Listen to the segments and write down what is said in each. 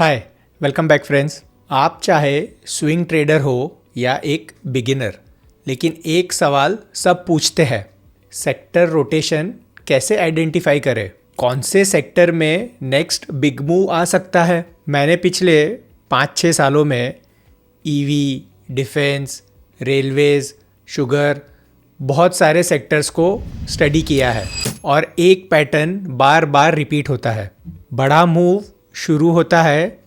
हाय, welcome back friends. आप चाहे swing trader हो या एक बिगिनर, लेकिन एक सवाल सब पूछते हैं, सेक्टर रोटेशन कैसे आइडेंटिफाई करें? कौन से सेक्टर में नेक्स्ट बिग मूव आ सकता है? मैंने पिछले 5-6 सालों में ईवी, डिफेंस, रेलवेज, शुगर, बहुत सारे सेक्टर्स को स्टडी किया है और एक पैटर्न बार बार रिपीट होता है। बड़ा मूव शुरू होता है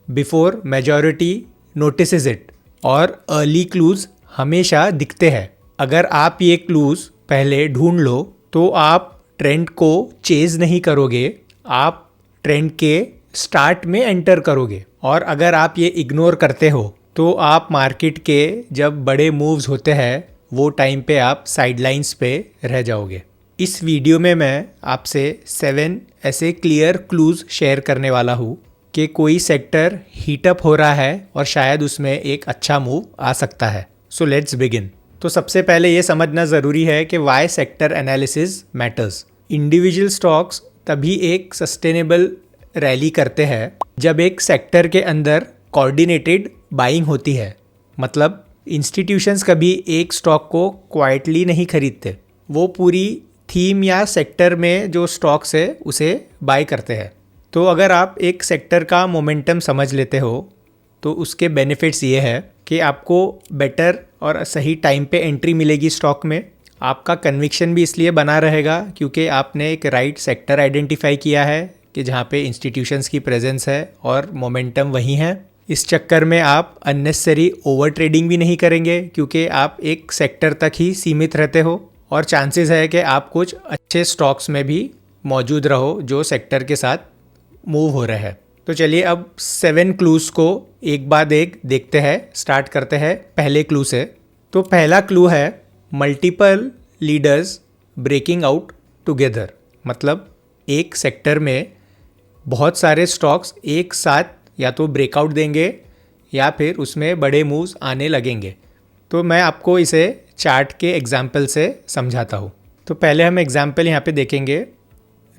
बिफोर मेजॉरिटी नोटिसेस इट और अर्ली क्लूज हमेशा दिखते हैं। अगर आप ये क्लूज पहले ढूंढ लो तो आप ट्रेंड को चेज नहीं करोगे, आप ट्रेंड के स्टार्ट में एंटर करोगे। और अगर आप ये इग्नोर करते हो तो आप मार्केट के जब बड़े मूव्स होते हैं वो टाइम पे आप साइडलाइंस पे रह जाओगे। इस वीडियो में मैं आपसे 7 ऐसे क्लियर क्लूज शेयर करने वाला हूँ कि कोई सेक्टर हीटअप हो रहा है और शायद उसमें एक अच्छा मूव आ सकता है। So let's begin. तो सबसे पहले ये समझना ज़रूरी है कि why sector analysis matters. Individual stocks तभी एक सस्टेनेबल रैली करते हैं जब एक सेक्टर के अंदर कोऑर्डिनेटेड बाइंग होती है। मतलब इंस्टीट्यूशंस कभी एक स्टॉक को क्वाइटली नहीं खरीदते, वो पूरी थीम या सेक्टर में जो स्टॉक्स है उसे बाय करते हैं। तो अगर आप एक सेक्टर का मोमेंटम समझ लेते हो तो उसके बेनिफिट्स ये है कि आपको बेटर और सही टाइम पे एंट्री मिलेगी स्टॉक में। आपका कन्विक्शन भी इसलिए बना रहेगा क्योंकि आपने एक राइट सेक्टर आइडेंटिफाई किया है कि जहाँ पे इंस्टीट्यूशंस की प्रेजेंस है और मोमेंटम वही है। इस चक्कर में आप अननेसेसरी ओवर ट्रेडिंग भी नहीं करेंगे क्योंकि आप एक सेक्टर तक ही सीमित रहते हो और चांसेस है कि आप कुछ अच्छे स्टॉक्स में भी मौजूद रहो जो सेक्टर के साथ मूव हो रहे हैं। तो चलिए अब 7 क्लूज को एक बाद एक देखते हैं। स्टार्ट करते हैं पहले क्लू से। तो पहला क्लू है multiple leaders breaking out together. मतलब एक सेक्टर में बहुत सारे स्टॉक्स एक साथ या तो ब्रेकआउट देंगे या फिर उसमें बड़े मूव्स आने लगेंगे। तो मैं आपको इसे चार्ट के एग्जाम्पल से समझाता हूँ। तो पहले हम एग्जाम्पल यहाँ पे देखेंगे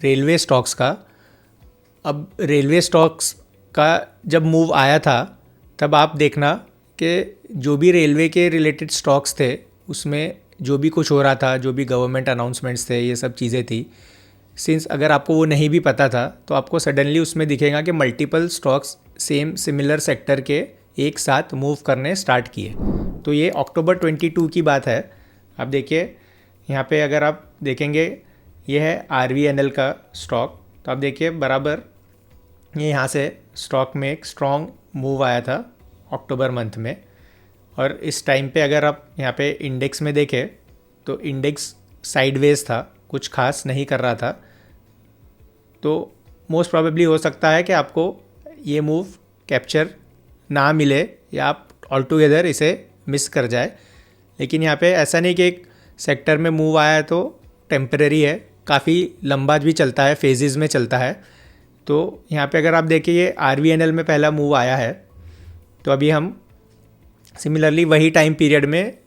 रेलवे स्टॉक्स का। अब रेलवे स्टॉक्स का जब मूव आया था तब आप देखना कि जो भी रेलवे के रिलेटेड स्टॉक्स थे उसमें जो भी कुछ हो रहा था, जो भी गवर्नमेंट अनाउंसमेंट्स थे, ये सब चीज़ें थी। सिंस अगर आपको वो नहीं भी पता था तो आपको सडनली उसमें दिखेगा कि multiple stocks same similar sector के एक साथ मूव करने स्टार्ट किए। तो ये अक्टूबर 22 की बात है। आप देखिए यहाँ पे अगर आप देखेंगे ये है RVNL का स्टॉक। तो आप देखिए बराबर ये यहाँ से स्टॉक में एक स्ट्रॉन्ग मूव आया था अक्टूबर मंथ में। और इस टाइम पे अगर आप यहाँ पे इंडेक्स में देखें तो इंडेक्स साइडवेज था, कुछ खास नहीं कर रहा था। तो मोस्ट प्रोबेबली हो सकता है कि आपको ये मूव कैप्चर ना मिले या आप ऑल टुगेदर इसे मिस कर जाए। लेकिन यहाँ पे ऐसा नहीं कि एक सेक्टर में मूव आया है तो टेम्परेरी है, काफ़ी लंबा भी चलता है, फेजेस में चलता है। तो यहाँ पे अगर आप देखिए ये RVNL में पहला मूव आया है। तो अभी हम सिमिलरली वही टाइम पीरियड में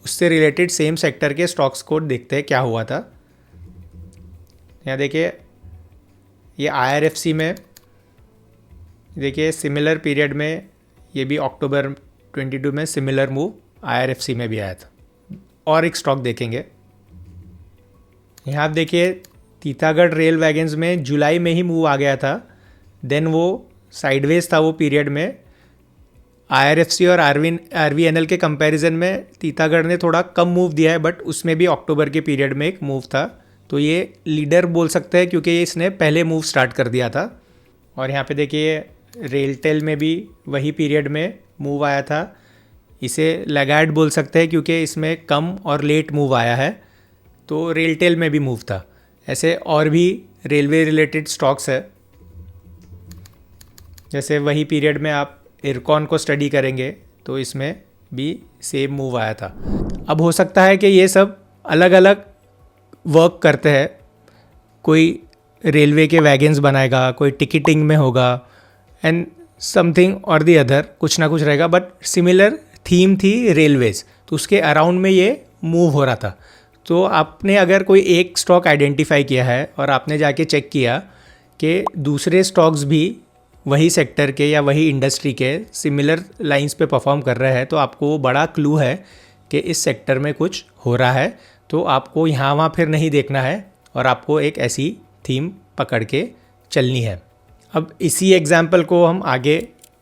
उससे रिलेटेड सेम सेक्टर के स्टॉक्स को देखते हैं क्या हुआ था। यहाँ देखिए ये IRFC में देखिए सिमिलर पीरियड में ये भी अक्टूबर 22 में सिमिलर मूव IRFC में भी आया था। और एक स्टॉक देखेंगे यहाँ आप देखिए तीतागढ़ रेल वैगन्स में जुलाई में ही मूव आ गया था। देन वो साइडवेज था वो पीरियड में। IRFC और RVNL के कंपैरिजन में तीतागढ़ ने थोड़ा कम मूव दिया है, बट उसमें भी अक्टूबर के पीरियड में एक मूव था। तो ये लीडर बोल सकते हैं क्योंकि इसने पहले मूव स्टार्ट कर दिया था। और यहाँ पे देखिए रेलटेल में भी वही पीरियड में मूव आया था। इसे लैगार्ड बोल सकते हैं क्योंकि इसमें कम और लेट मूव आया है। तो रेलटेल में भी मूव था। ऐसे और भी रेलवे रिलेटेड स्टॉक्स है, जैसे वही पीरियड में आप इरकॉन को स्टडी करेंगे तो इसमें भी सेम मूव आया था। अब हो सकता है कि ये सब अलग अलग वर्क करते हैं। कोई रेलवे के वैगन्स बनाएगा, कोई टिकटिंग में होगा एंड समथिंग और दी अदर, कुछ ना कुछ रहेगा, बट सिमिलर थीम थी रेलवेज। तो उसके अराउंड में ये मूव हो रहा था। तो आपने अगर कोई एक स्टॉक आइडेंटिफाई किया है और आपने जाके चेक किया कि दूसरे स्टॉक्स भी वही सेक्टर के या वही इंडस्ट्री के सिमिलर लाइंस पे परफॉर्म कर रहे हैं तो आपको वो बड़ा क्लू है कि इस सेक्टर में कुछ हो रहा है। तो आपको यहाँ वहाँ फिर नहीं देखना है और आपको एक ऐसी थीम पकड़ के चलनी है। अब इसी एग्जाम्पल को हम आगे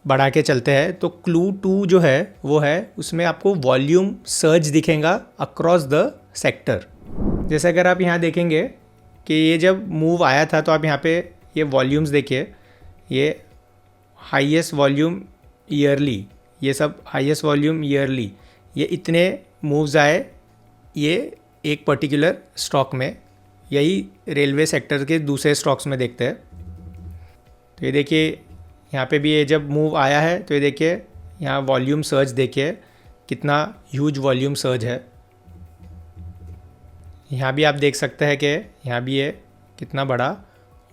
बढ़ा के चलते हैं तो क्लू 2 जो है वो है उसमें आपको वॉल्यूम सर्ज दिखेगा अक्रॉस द सेक्टर। जैसे अगर आप यहाँ देखेंगे कि ये जब मूव आया था तो आप यहाँ पे ये वॉल्यूम्स देखिए, ये हाईएस्ट वॉल्यूम ईयरली, ये सब हाईएस्ट वॉल्यूम ईयरली, ये इतने मूव्स आए ये एक पर्टिकुलर स्टॉक में। यही रेलवे सेक्टर के दूसरे स्टॉक्स में देखते हैं। तो ये देखिए यहाँ पे भी ये जब मूव आया है तो ये देखिए यहाँ वॉल्यूम सर्ज देखिए कितना ह्यूज वॉल्यूम सर्ज है। यहाँ भी आप देख सकते हैं कि यहाँ भी ये कितना बड़ा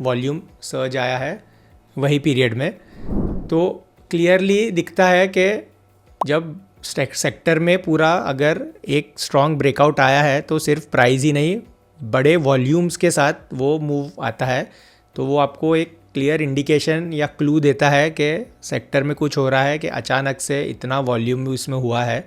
वॉल्यूम सर्ज आया है वही पीरियड में। तो क्लियरली दिखता है कि जब सेक्टर में पूरा अगर एक स्ट्रॉन्ग ब्रेकआउट आया है तो सिर्फ प्राइस ही नहीं, बड़े वॉल्यूम्स के साथ वो मूव आता है तो वो आपको एक क्लियर इंडिकेशन या क्लू देता है कि सेक्टर में कुछ हो रहा है, कि अचानक से इतना वॉल्यूम इसमें हुआ है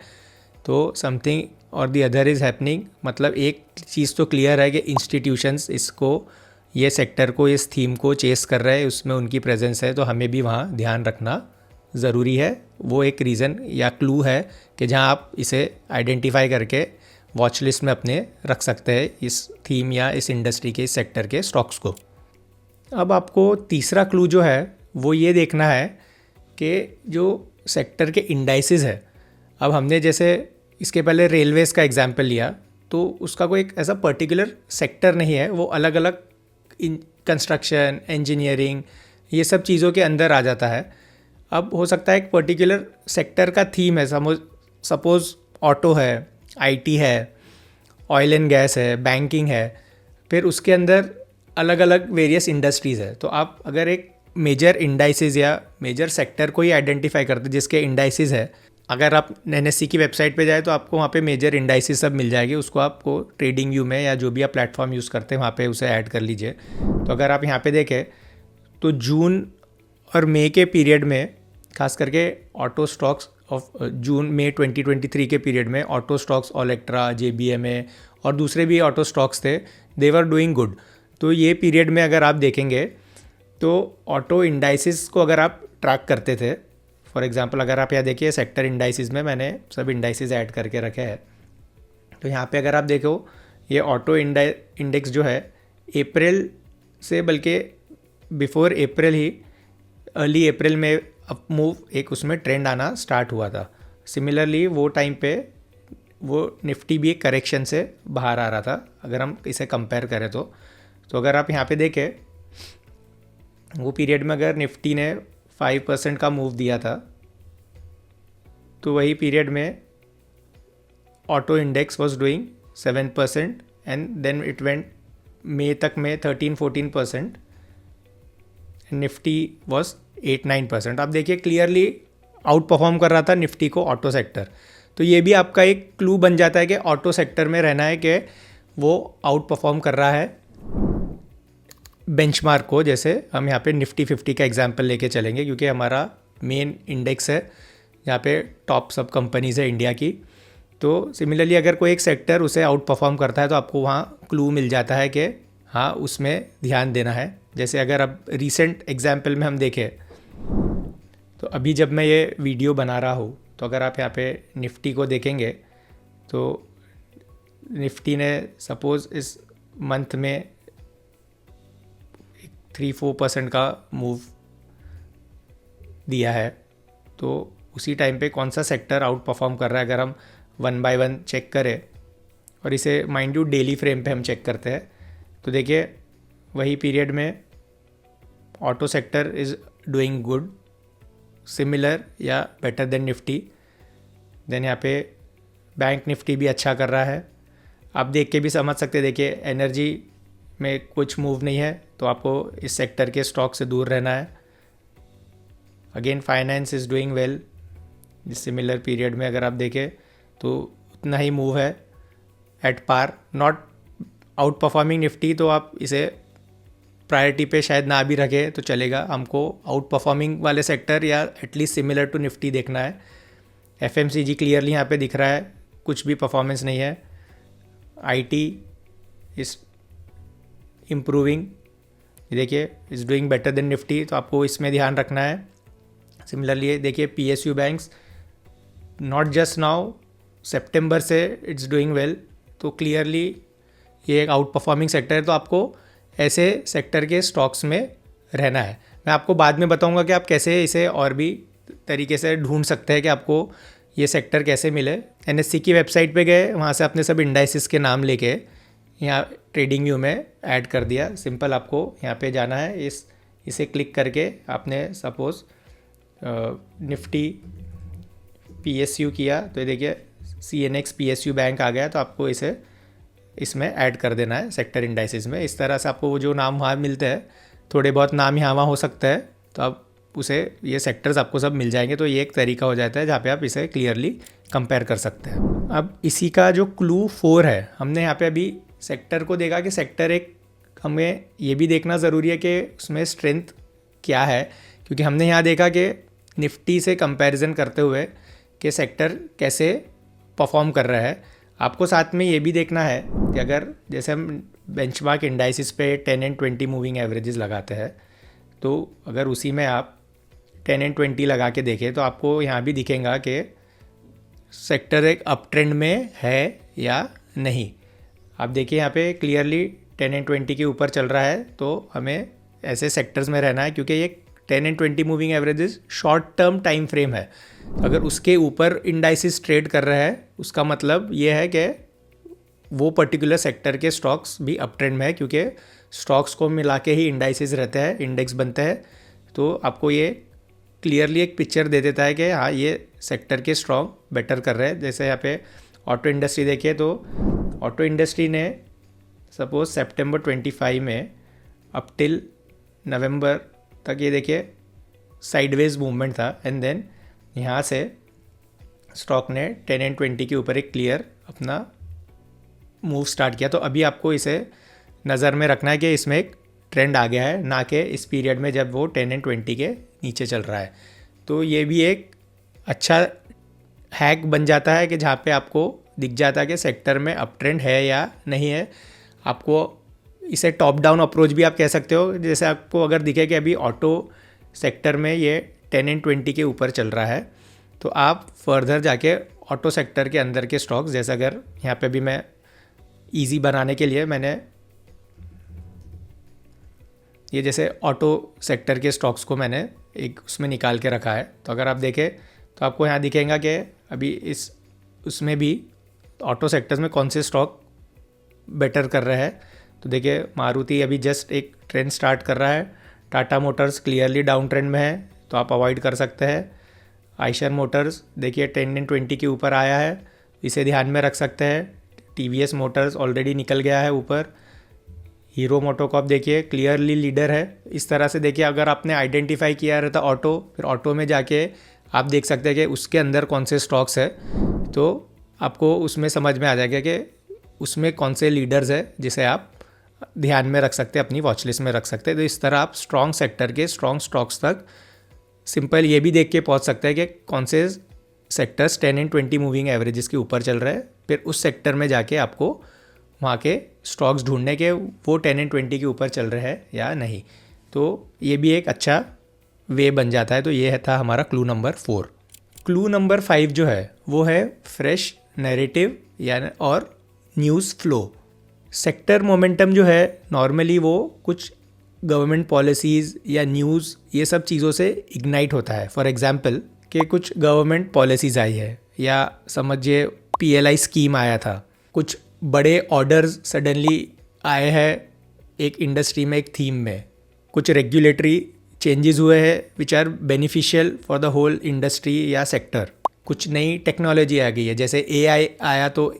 तो समथिंग और दी अदर इज़ हैपनिंग। मतलब एक चीज़ तो क्लियर है कि इंस्टीट्यूशंस इसको, ये सेक्टर को, इस थीम को चेस कर रहे हैं, उसमें उनकी प्रेजेंस है तो हमें भी वहाँ ध्यान रखना ज़रूरी है। वो एक रीज़न या क्लू है कि जहाँ आप इसे आइडेंटिफाई करके वॉच लिस्ट में अपने रख सकते हैं इस थीम या इस इंडस्ट्री के, इस सेक्टर के स्टॉक्स को। अब आपको तीसरा क्लू जो है वो ये देखना है कि जो सेक्टर के इंडाइसेस है, अब हमने जैसे इसके पहले रेलवेज का एग्जांपल लिया तो उसका कोई एक ऐसा पर्टिकुलर सेक्टर नहीं है, वो अलग अलग कंस्ट्रक्शन, इंजीनियरिंग, ये सब चीज़ों के अंदर आ जाता है। अब हो सकता है एक पर्टिकुलर सेक्टर का थीम है, सपोज़ ऑटो है, आईटी है, ऑयल एंड गैस है, बैंकिंग है, फिर उसके अंदर अलग अलग वेरियस इंडस्ट्रीज़ है। तो आप अगर एक मेजर इंडाइसिस या मेजर सेक्टर को ही आइडेंटिफाई करते जिसके इंडाइसिस है, अगर आप एनएससी की वेबसाइट पे जाए तो आपको वहाँ पे मेजर इंडाइसिस सब मिल जाएगी, उसको आपको ट्रेडिंग व्यू में या जो भी आप प्लेटफॉर्म यूज़ करते हैं वहाँ पे उसे ऐड कर लीजिए। तो अगर आप यहाँ पे देखें तो जून और मई के पीरियड में खास करके ऑटो स्टॉक्स ऑफ जून मई 2023 के पीरियड में ऑटो स्टॉक्स ओलेक्ट्रा, जेबीएमए और दूसरे भी ऑटो स्टॉक्स थे, दे वर डूइंग गुड। तो ये पीरियड में अगर आप देखेंगे तो ऑटो इंडाइसिस को अगर आप ट्रैक करते थे, फॉर एग्जांपल अगर आप यहाँ देखिए सेक्टर इंडाइसिस में मैंने सब इंडाइसिस ऐड करके रखे हैं, तो यहाँ पे अगर आप देखो ये ऑटो इंडेक्स जो है अप्रैल से, बल्कि बिफोर अप्रैल ही, अर्ली अप्रैल में अप मूव एक उसमें ट्रेंड आना स्टार्ट हुआ था। सिमिलरली वो टाइम पे वो निफ्टी भी एक करेक्शन से बाहर आ रहा था अगर हम इसे कंपेयर करें तो अगर आप यहाँ पे देखें वो पीरियड में अगर निफ्टी ने 5% का मूव दिया था तो वही पीरियड में auto index was doing 7% and then it went मई तक में 13-14%, निफ्टी वॉज 8-9%। आप देखिए क्लियरली आउट परफॉर्म कर रहा था निफ्टी को ऑटो सेक्टर। तो ये भी आपका एक क्लू बन जाता है कि ऑटो सेक्टर में रहना है कि वो आउट परफॉर्म कर रहा है बेंचमार्क को। जैसे हम यहाँ पे निफ्टी 50 का एग्जांपल लेके चलेंगे क्योंकि हमारा मेन इंडेक्स है, यहाँ पे टॉप सब कंपनीज़ है इंडिया की। तो सिमिलरली अगर कोई एक सेक्टर उसे आउट परफॉर्म करता है तो आपको वहाँ क्लू मिल जाता है कि हाँ उसमें ध्यान देना है। जैसे अगर अब रिसेंट एग्जांपल में हम देखें तो अभी जब मैं ये वीडियो बना रहा हूँ तो अगर आप यहाँ पे निफ्टी को देखेंगे तो निफ्टी ने सपोज़ इस मंथ में 3-4% का मूव दिया है, तो उसी टाइम पे कौन सा सेक्टर आउट परफॉर्म कर रहा है अगर हम 1 बाय 1 चेक करें और इसे माइंड यू डेली फ्रेम पे हम चेक करते हैं तो देखिए वही पीरियड में auto sector is doing good, similar या बेटर देन निफ्टी। देन यहाँ पे बैंक निफ्टी भी अच्छा कर रहा है। आप देख के भी समझ सकते हैं, देखिए एनर्जी में कुछ मूव नहीं है तो आपको इस सेक्टर के स्टॉक से दूर रहना है। Again finance is doing well, similar period में अगर आप देखें तो उतना ही मूव है at par, not outperforming Nifty, तो आप इसे प्रायोरिटी पे शायद ना भी रखे तो चलेगा, हमको आउट परफॉर्मिंग वाले सेक्टर या एटलीस्ट सिमिलर टू निफ्टी देखना है। एफएमसीजी क्लियरली यहाँ पे दिख रहा है, कुछ भी परफॉर्मेंस नहीं है। आईटी इज इम्प्रूविंग, देखिए is doing better than Nifty, तो आपको इसमें ध्यान रखना है। सिमिलरली देखिए PSU banks, not just now, सितंबर से इट्स डूइंग वेल, तो क्लियरली ये एक आउट परफॉर्मिंग सेक्टर है, तो आपको ऐसे सेक्टर के स्टॉक्स में रहना है। मैं आपको बाद में बताऊंगा कि आप कैसे इसे और भी तरीके से ढूंढ सकते हैं कि आपको ये सेक्टर कैसे मिले। एनएससी की वेबसाइट पे गए, वहाँ से अपने सब इंडाइसिस के नाम लेके यहाँ ट्रेडिंग व्यू में ऐड कर दिया। सिंपल आपको यहाँ पे जाना है, इसे क्लिक करके आपने सपोज़ निफ्टी पीएसयू किया, तो ये देखिए CNX पीएसयू बैंक आ गया, तो आपको इसे इसमें ऐड कर देना है सेक्टर इंडाइसिस में। इस तरह से आपको वो जो नाम वहाँ मिलते हैं, थोड़े बहुत नाम यहाँ वहाँ हो सकता है, तो आप उसे ये सेक्टर्स आपको सब मिल जाएंगे। तो ये एक तरीका हो जाता है जहाँ पे आप इसे क्लियरली कंपेयर कर सकते हैं। अब इसी का जो क्लू 4 है, हमने यहाँ पे अभी सेक्टर को देखा कि सेक्टर एक, हमें ये भी देखना ज़रूरी है कि उसमें स्ट्रेंथ क्या है, क्योंकि हमने यहाँ देखा कि निफ्टी से कंपैरिजन करते हुए कि सेक्टर कैसे परफॉर्म कर रहा है। आपको साथ में ये भी देखना है कि अगर जैसे हम बेंचमार्क इंडाइसिस पे 10 एंड 20 मूविंग एवरेजेस लगाते हैं, तो अगर उसी में आप 10 एंड 20 लगा के देखें तो आपको यहाँ भी दिखेगा कि सेक्टर एक अप ट्रेंड में है या नहीं। आप देखिए यहाँ पे क्लियरली 10 एंड 20 के ऊपर चल रहा है, तो हमें ऐसे सेक्टर्स में रहना है, क्योंकि ये 10 and 20 moving averages short term time frame है। अगर उसके ऊपर इंडाइसिस ट्रेड कर रहा है, उसका मतलब ये है कि वो पर्टिकुलर सेक्टर के स्टॉक्स भी अप ट्रेंड में है, क्योंकि स्टॉक्स को मिला के ही इंडाइसिस रहते हैं, इंडेक्स बनते हैं। तो आपको ये क्लियरली एक पिक्चर दे देता है कि हाँ ये सेक्टर के स्ट्रॉन्ग बेटर कर रहे हैं। जैसे यहाँ पे ऑटो इंडस्ट्री देखिए, तो ऑटो इंडस्ट्री ने सपोज सितंबर 25 में अप टिल नवंबर तक ये देखिए साइडवेज मूवमेंट था, एंड देन यहाँ से स्टॉक ने 10 एंड 20 के ऊपर एक क्लियर अपना मूव स्टार्ट किया। तो अभी आपको इसे नज़र में रखना है कि इसमें एक ट्रेंड आ गया है, ना कि इस पीरियड में जब वो 10 एंड 20 के नीचे चल रहा है। तो ये भी एक अच्छा हैक बन जाता है कि जहाँ पे आपको दिख जाता है कि सेक्टर में अप ट्रेंड है या नहीं है। आपको इसे टॉप डाउन अप्रोच भी आप कह सकते हो। जैसे आपको अगर दिखे कि अभी ऑटो सेक्टर में ये 10 एंड 20 के ऊपर चल रहा है, तो आप फर्दर जाके ऑटो सेक्टर के अंदर के स्टॉक्स, जैसे अगर यहाँ पे भी मैं इजी बनाने के लिए मैंने ये जैसे ऑटो सेक्टर के स्टॉक्स को मैंने एक उसमें निकाल के रखा है, तो अगर आप देखें तो आपको यहाँ दिखेगा कि अभी उसमें भी ऑटो सेक्टर्स में कौन से स्टॉक बेटर कर रहे हैं। तो देखिए मारुति अभी जस्ट एक ट्रेंड स्टार्ट कर रहा है, Tata Motors clearly down trend में है, तो आप अवॉइड कर सकते हैं। आइशर मोटर्स देखिए 10 एंड 20 के ऊपर आया है, इसे ध्यान में रख सकते हैं। टीवीएस मोटर्स ऑलरेडी निकल गया है ऊपर। हीरो मोटोकॉर्प देखिए क्लियरली लीडर है। इस तरह से देखिए अगर आपने आइडेंटिफाई किया रहता ऑटो, फिर ऑटो में जाके आप देख सकते हैं कि उसके अंदर कौन से स्टॉक्स है, तो आपको उसमें समझ में आ जाएगा कि उसमें कौन से लीडर्स है जिसे आप ध्यान में रख सकते हैं, अपनी वॉच लिस्ट में रख सकते हैं। तो इस तरह आप स्ट्रॉन्ग सेक्टर के स्ट्रॉन्ग स्टॉक्स तक सिंपल ये भी देख के पहुंच सकते हैं कि कौन से सेक्टर्स 10 एंड 20 मूविंग एवरेजेस के ऊपर चल रहे हैं। फिर उस सेक्टर में जाके आपको वहाँ के स्टॉक्स ढूंढने के वो 10 एंड 20 के ऊपर चल रहे हैं या नहीं। तो ये भी एक अच्छा वे बन जाता है। तो ये था हमारा क्लू नंबर 4। क्लू नंबर 5 जो है वो है फ्रेश नैरेटिव यानी और न्यूज़ फ्लो। सेक्टर मोमेंटम जो है नॉर्मली वो कुछ गवर्नमेंट पॉलिसीज़ या न्यूज़ ये सब चीज़ों से इग्नाइट होता है। फॉर एग्जांपल कि कुछ गवर्नमेंट पॉलिसीज़ आई है, या समझिए PLI स्कीम आया था, कुछ बड़े ऑर्डर्स सडनली आए हैं एक इंडस्ट्री में, एक थीम में, कुछ रेगुलेटरी चेंजेस हुए हैं which are beneficial for the whole industry या सेक्टर, कुछ नई टेक्नोलॉजी आ गई है, जैसे AI आया। तो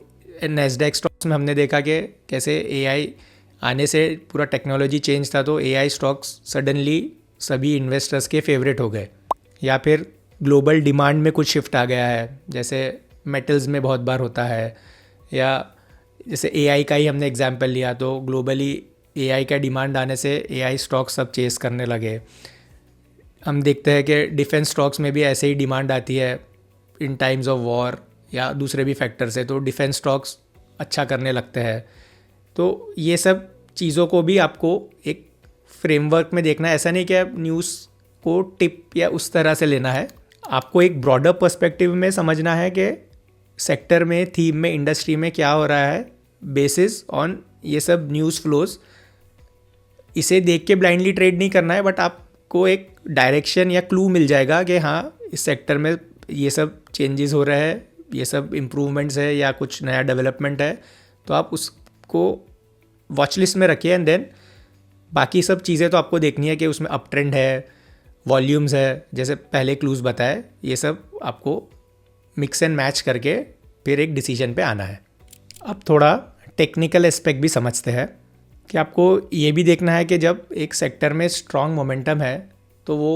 नैस्डैक स्टॉक्स में हमने देखा कि कैसे AI आने से पूरा टेक्नोलॉजी चेंज था, तो AI स्टॉक्स सडनली सभी इन्वेस्टर्स के फेवरेट हो गए। या फिर ग्लोबल डिमांड में कुछ शिफ्ट आ गया है, जैसे मेटल्स में बहुत बार होता है, या जैसे AI का ही हमने एग्जांपल लिया, तो ग्लोबली एआई का डिमांड आने से एआई स्टॉक सब चेस करने लगे। हम देखते हैं कि डिफेंस स्टॉक्स में भी ऐसे ही डिमांड आती है इन टाइम्स ऑफ वॉर या दूसरे भी फैक्टर से, तो डिफेंस स्टॉक्स अच्छा करने लगते हैं। तो ये सब चीज़ों को भी आपको एक फ्रेमवर्क में देखना है। ऐसा नहीं कि आप न्यूज़ को टिप या उस तरह से लेना है, आपको एक ब्रॉडर पर्सपेक्टिव में समझना है कि सेक्टर में, थीम में, इंडस्ट्री में क्या हो रहा है बेसिस ऑन ये सब न्यूज़ फ्लोज। इसे देख के ब्लाइंडली ट्रेड नहीं करना है, बट आपको एक डायरेक्शन या क्लू मिल जाएगा कि हाँ इस सेक्टर में ये सब चेंजेस हो रहे हैं, ये सब इम्प्रूवमेंट्स है या कुछ नया डेवलपमेंट है, तो आप उसको वॉच लिस्ट में रखिए। एंड देन बाकी सब चीज़ें तो आपको देखनी है कि उसमें अप ट्रेंड है, वॉल्यूम्स है, जैसे पहले क्लूज़ बताए, ये सब आपको मिक्स एंड मैच करके फिर एक डिसीजन पे आना है। अब थोड़ा टेक्निकल एस्पेक्ट भी समझते हैं कि आपको ये भी देखना है कि जब एक सेक्टर में स्ट्रॉन्ग मोमेंटम है तो वो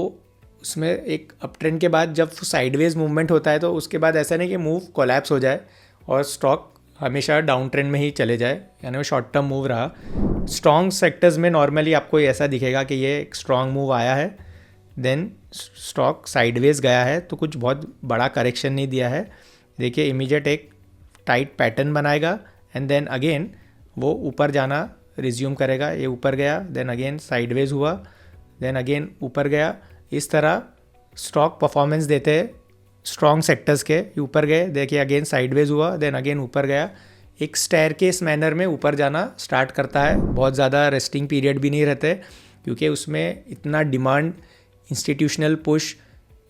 उसमें एक अप ट्रेंड के बाद जब साइडवेज मूवमेंट होता है तो उसके बाद ऐसा नहीं कि मूव कोलैप्स हो जाए और स्टॉक हमेशा डाउन ट्रेंड में ही चले जाए, यानी वो शॉर्ट टर्म मूव रहा। स्ट्रॉन्ग सेक्टर्स में नॉर्मली आपको ऐसा दिखेगा कि ये एक स्ट्रॉन्ग मूव आया है, देन स्टॉक साइडवेज गया है, तो कुछ बहुत बड़ा करेक्शन नहीं दिया है। देखिए इमीडिएट एक टाइट पैटर्न बनाएगा एंड देन अगेन वो ऊपर जाना रिज्यूम करेगा। ये ऊपर गया, देन अगेन साइडवेज हुआ, देन अगेन ऊपर गया। इस तरह स्टॉक परफॉर्मेंस देते हैं स्ट्रॉन्ग सेक्टर्स के। ऊपर गए, देखिए अगेन साइडवेज हुआ, देन अगेन ऊपर गया। एक स्टेयरकेस मैनर में ऊपर जाना स्टार्ट करता है। बहुत ज़्यादा रेस्टिंग पीरियड भी नहीं रहते क्योंकि उसमें इतना डिमांड, इंस्टीट्यूशनल पुश,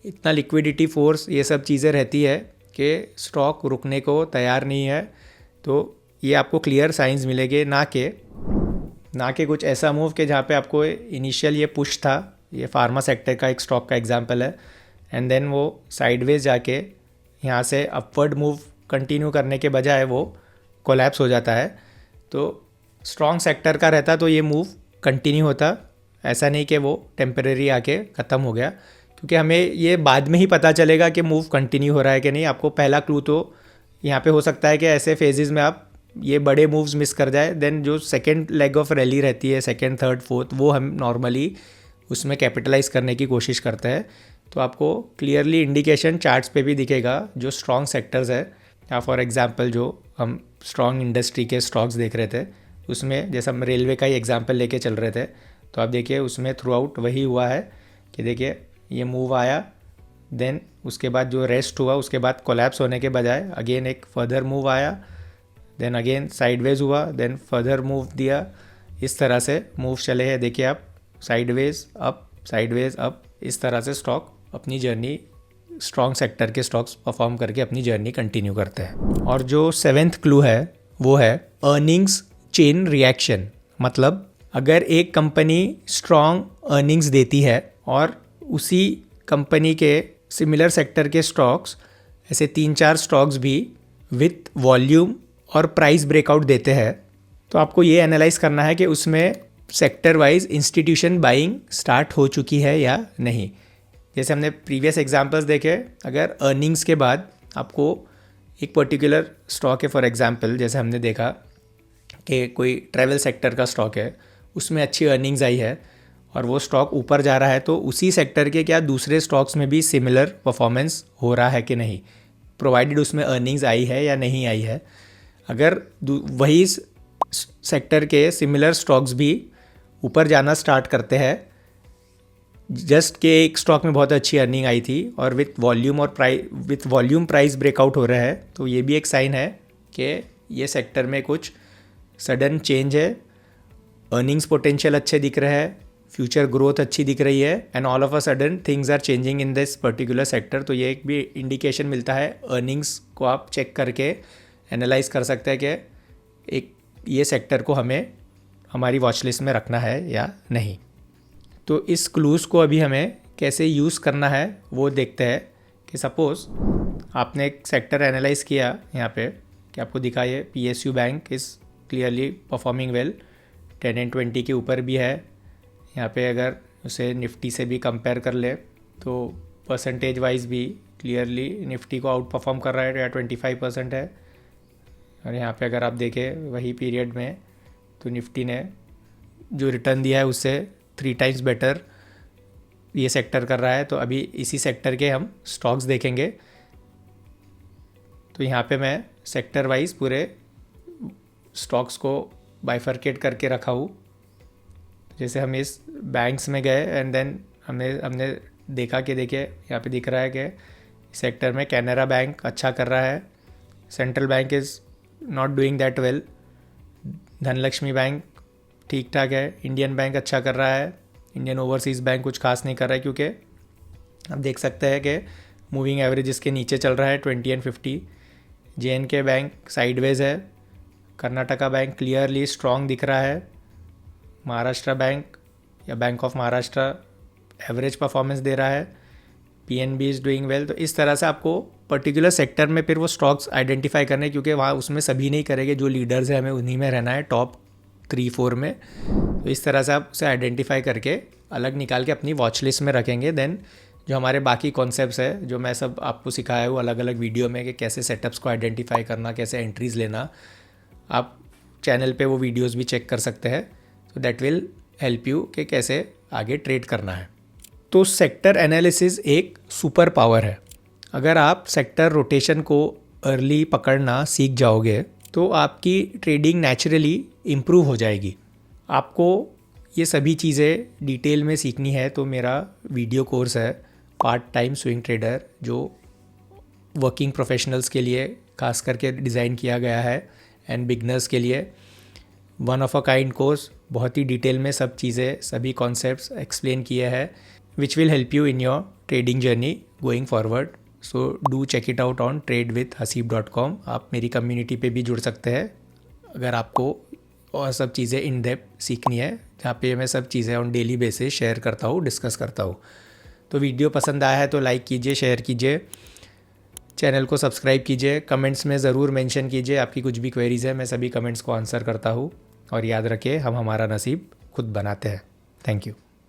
इतना लिक्विडिटी फोर्स, ये सब चीज़ें रहती है कि स्टॉक रुकने को तैयार नहीं है। तो ये आपको क्लियर साइंस मिलेंगे, ना कि कुछ ऐसा मूव के जहाँ पे आपको इनिशियल ये पुश था। ये फार्मा सेक्टर का एक स्टॉक का एग्जांपल है, एंड देन वो साइडवेज जाके यहाँ से अपवर्ड मूव कंटिन्यू करने के बजाय वो कोलैप्स हो जाता है। तो स्ट्रॉन्ग सेक्टर का रहता तो ये मूव कंटिन्यू होता, ऐसा नहीं कि वो टेम्परेरी आके ख़त्म हो गया, क्योंकि हमें ये बाद में ही पता चलेगा कि मूव कंटिन्यू हो रहा है कि नहीं। आपको पहला क्लू तो यहाँ पे हो सकता है कि ऐसे फेजेस में आप ये बड़े मूव्स मिस कर जाए, देन जो सेकेंड लेग ऑफ रैली रहती है, सेकेंड, थर्ड, फोर्थ, वो हम नॉर्मली उसमें कैपिटलाइज करने की कोशिश करते हैं। तो आपको क्लियरली इंडिकेशन चार्ट्स पे भी दिखेगा जो स्ट्रॉन्ग सेक्टर्स है, या फॉर एग्जांपल जो हम स्ट्रॉन्ग इंडस्ट्री के स्टॉक्स देख रहे थे उसमें, जैसे हम रेलवे का ही एग्जांपल लेके चल रहे थे, तो आप देखिए उसमें थ्रू आउट वही हुआ है कि देखिए ये मूव आया, देन उसके बाद जो रेस्ट हुआ उसके बाद कोलैप्स होने के बजाय अगेन एक फर्दर मूव आया, देन अगेन साइडवेज हुआ, देन फर्दर मूव दिया। इस तरह से मूव चले हैं, देखिए आप साइडवेज अप, इस तरह से स्टॉक अपनी जर्नी, स्ट्रॉन्ग सेक्टर के स्टॉक्स परफॉर्म करके अपनी जर्नी कंटिन्यू करते हैं। और जो सेवेंथ क्लू है वो है अर्निंग्स चेन रिएक्शन। मतलब अगर एक कंपनी स्ट्रॉन्ग अर्निंग्स देती है और उसी कंपनी के सिमिलर सेक्टर के स्टॉक्स, ऐसे 3-4 स्टॉक्स भी विथ वॉल्यूम और प्राइस ब्रेकआउट देते हैं, तो आपको ये एनालाइज करना है कि उसमें sector wise institution buying start हो चुकी है या नहीं। जैसे हमने प्रीवियस एग्जांपल्स देखे, अगर अर्निंग्स के बाद आपको एक पर्टिकुलर स्टॉक है, फॉर एग्जांपल जैसे हमने देखा कि कोई ट्रैवल सेक्टर का स्टॉक है, उसमें अच्छी अर्निंग्स आई है और वो स्टॉक ऊपर जा रहा है, तो उसी सेक्टर के क्या दूसरे स्टॉक्स में भी सिमिलर परफॉर्मेंस हो रहा है कि नहीं, प्रोवाइडेड उसमें अर्निंग्स आई है या नहीं आई है। अगर वही सेक्टर के सिमिलर स्टॉक्स भी ऊपर जाना स्टार्ट करते हैं, जस्ट के एक स्टॉक में बहुत अच्छी अर्निंग आई थी और विथ वॉल्यूम प्राइस ब्रेकआउट हो रहा है, तो ये भी एक साइन है कि ये सेक्टर में कुछ सडन चेंज है, अर्निंग्स पोटेंशियल अच्छे दिख रहे हैं, फ्यूचर ग्रोथ अच्छी दिख रही है, and all of a sudden things are changing in this particular sector. तो ये एक भी इंडिकेशन मिलता है, अर्निंग्स को आप चेक करके एनालाइज कर सकते हैं कि एक ये सेक्टर को हमें हमारी वॉच लिस्ट में रखना है या नहीं। तो इस क्लूज़ को अभी हमें कैसे यूज़ करना है वो देखते हैं। कि सपोज़ आपने एक सेक्टर एनालाइज किया यहाँ पे कि आपको दिखा ये PSU bank is clearly performing well, 10 and 20 के ऊपर भी है। यहाँ पे अगर उसे निफ्टी से भी कंपेयर कर ले तो परसेंटेज वाइज भी क्लियरली निफ्टी को आउट परफॉर्म कर रहा है, या 25% है। और यहाँ पे अगर आप देखें वही पीरियड में तो निफ्टी ने जो रिटर्न दिया है उससे 3 टाइम्स बेटर ये सेक्टर कर रहा है। तो अभी इसी सेक्टर के हम स्टॉक्स देखेंगे। तो यहाँ पे मैं सेक्टर वाइज पूरे स्टॉक्स को बाइफरकेट करके रखा हूँ। जैसे हम इस बैंक्स में गए एंड देन हमने देखा कि देखिए यहाँ पे दिख रहा है कि सेक्टर में कैनरा बैंक अच्छा कर रहा है, central bank is not doing that well, Dhanlaxmi bank ठीक ठाक है, इंडियन बैंक अच्छा कर रहा है, इंडियन ओवरसीज़ बैंक कुछ खास नहीं कर रहा है क्योंकि आप देख सकते हैं कि मूविंग एवरेज इसके नीचे चल रहा है 20 एंड 50। JNK बैंक साइडवेज है, कर्नाटका बैंक क्लियरली स्ट्रॉन्ग दिख रहा है, महाराष्ट्र बैंक या bank of Maharashtra average performance दे रहा है, PNB इज़ डूइंग वेल। तो इस तरह से आपको पर्टिकुलर सेक्टर में फिर वो स्टॉक्स आइडेंटिफाई करने, क्योंकि वहाँ उसमें सभी नहीं करेंगे, जो लीडर्स हैं हमें उन्हीं में रहना है, टॉप 3-4 में। तो इस तरह से आप उसे आइडेंटिफाई करके अलग निकाल के अपनी वॉच लिस्ट में रखेंगे। देन जो हमारे बाकी कॉन्सेप्ट्स है जो मैं सब आपको सिखाया हूँ अलग अलग वीडियो में कि कैसे सेटअप्स को आइडेंटिफाई करना, कैसे एंट्रीज़ लेना, आप चैनल पे वो वीडियोस भी चेक कर सकते हैं। तो दैट विल हेल्प यू कि कैसे आगे ट्रेड करना है। तो सेक्टर एनालिसिस एक सुपर पावर है। अगर आप सेक्टर रोटेशन को अर्ली पकड़ना सीख जाओगे तो आपकी ट्रेडिंग नेचुरली इम्प्रूव हो जाएगी। आपको ये सभी चीज़ें डिटेल में सीखनी है तो मेरा वीडियो कोर्स है पार्ट टाइम स्विंग ट्रेडर, जो वर्किंग प्रोफेशनल्स के लिए खास करके डिज़ाइन किया गया है एंड बिगनर्स के लिए one of a kind course. बहुत ही डिटेल में सब चीज़ें, सभी कॉन्सेप्ट्स एक्सप्लेन किए हैं which will help you in your trading journey going forward. So do check it out on tradewithhaseeb.com। आप मेरी कम्युनिटी पे भी जुड़ सकते हैं अगर आपको और सब चीज़ें इन डेप्थ सीखनी है, जहाँ पे मैं सब चीज़ें ऑन डेली बेसिस शेयर करता हूँ, डिस्कस करता हूँ। तो वीडियो पसंद आया है तो लाइक कीजिए, शेयर कीजिए, चैनल को सब्सक्राइब कीजिए, कमेंट्स में ज़रूर मेंशन कीजिए आपकी कुछ भी क्वेरीज़ है, मैं सभी कमेंट्स को आंसर करता हूँ। और याद रखिए हम हमारा नसीब खुद बनाते हैं। Thank you.